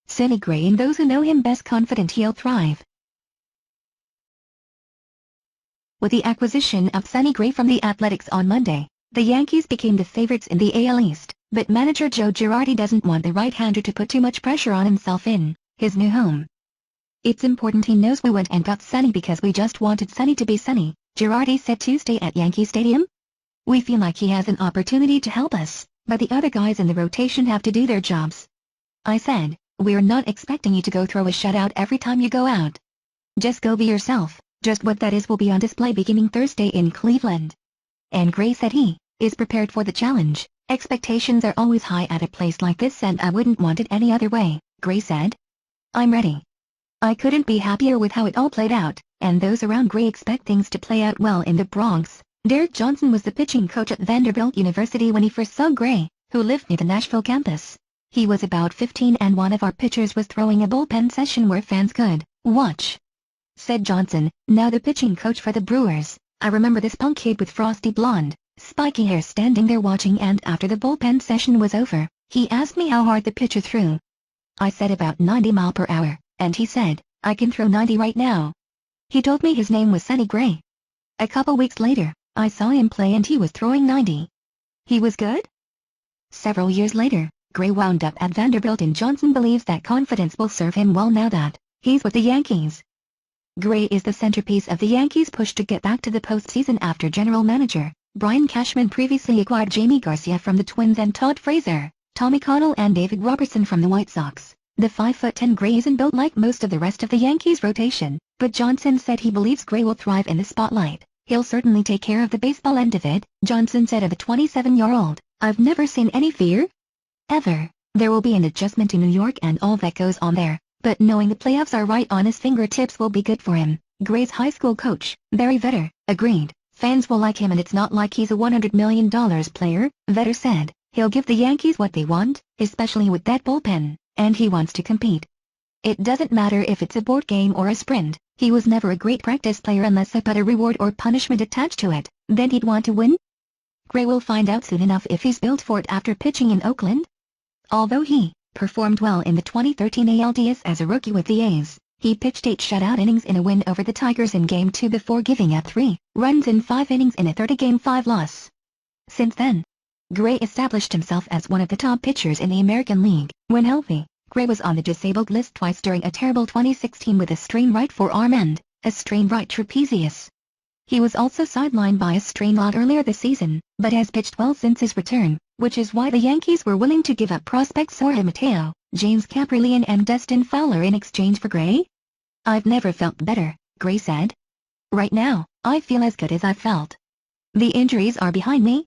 Sonny Gray and those who know him best confident he'll thrive. With the acquisition of Sonny Gray from the Athletics on Monday, the Yankees became the favorites in the AL East, but manager Joe Girardi doesn't want the right-hander to put too much pressure on himself in his new home. "It's important he knows we went and got Sonny because we just wanted Sonny to be Sonny," Girardi said Tuesday at Yankee Stadium. "We feel like he has an opportunity to help us, but the other guys in the rotation have to do their jobs." I said, "We're not expecting you to go throw a shutout every time you go out. Just go be yourself." Just what that is will be on display beginning Thursday in Cleveland. And Gray said he is prepared for the challenge. "Expectations are always high at a place like this and I wouldn't want it any other way," Gray said. "I'm ready. I couldn't be happier with how it all played out," and those around Gray expect things to play out well in the Bronx. Derek Johnson was the pitching coach at Vanderbilt University when he first saw Gray, who lived near the Nashville campus. "He was about 15 and one of our pitchers was throwing a bullpen session where fans could watch," said Johnson, now the pitching coach for the Brewers. "I remember this punk kid with frosty blonde, spiky hair standing there watching, and after the bullpen session was over, he asked me how hard the pitcher threw. I said about 90 miles per hour, and he said, 'I can throw 90 right now.' He told me his name was Sonny Gray. A couple weeks later, I saw him play and he was throwing 90. He was good?" Several years later, Gray wound up at Vanderbilt and Johnson believes that confidence will serve him well now that he's with the Yankees. Gray is the centerpiece of the Yankees' push to get back to the postseason after general manager Brian Cashman previously acquired Jamie Garcia from the Twins and Todd Frazier, Tommy Connell and David Robertson from the White Sox. The 5'10" Gray isn't built like most of the rest of the Yankees' rotation, but Johnson said he believes Gray will thrive in the spotlight. "He'll certainly take care of the baseball end of it," Johnson said of the 27-year-old. "I've never seen any fear. Ever. There will be an adjustment to New York and all that goes on there, but knowing the playoffs are right on his fingertips will be good for him." Gray's high school coach, Barry Vetter, agreed. "Fans will like him and it's not like he's a $100 million player," Vetter said. "He'll give the Yankees what they want, especially with that bullpen, and he wants to compete. It doesn't matter if it's a board game or a sprint. He was never a great practice player unless I put a reward or punishment attached to it, then he'd want to win." Gray will find out soon enough if he's built for it after pitching in Oakland. Although he performed well in the 2013 ALDS as a rookie with the A's, he pitched 8 shutout innings in a win over the Tigers in Game 2 before giving up 3 runs in 5 innings in a 30-Game 5 loss. Since then, Gray established himself as one of the top pitchers in the American League. When healthy, Gray was on the disabled list twice during a terrible 2016 with a strained right forearm and a strained right trapezius. He was also sidelined by a strained lat earlier this season, but has pitched well since his return, which is why the Yankees were willing to give up prospects Jorge Mateo, James Kaprielian and Dustin Fowler in exchange for Gray. "I've never felt better," Gray said. "Right now, I feel as good as I've felt. The injuries are behind me,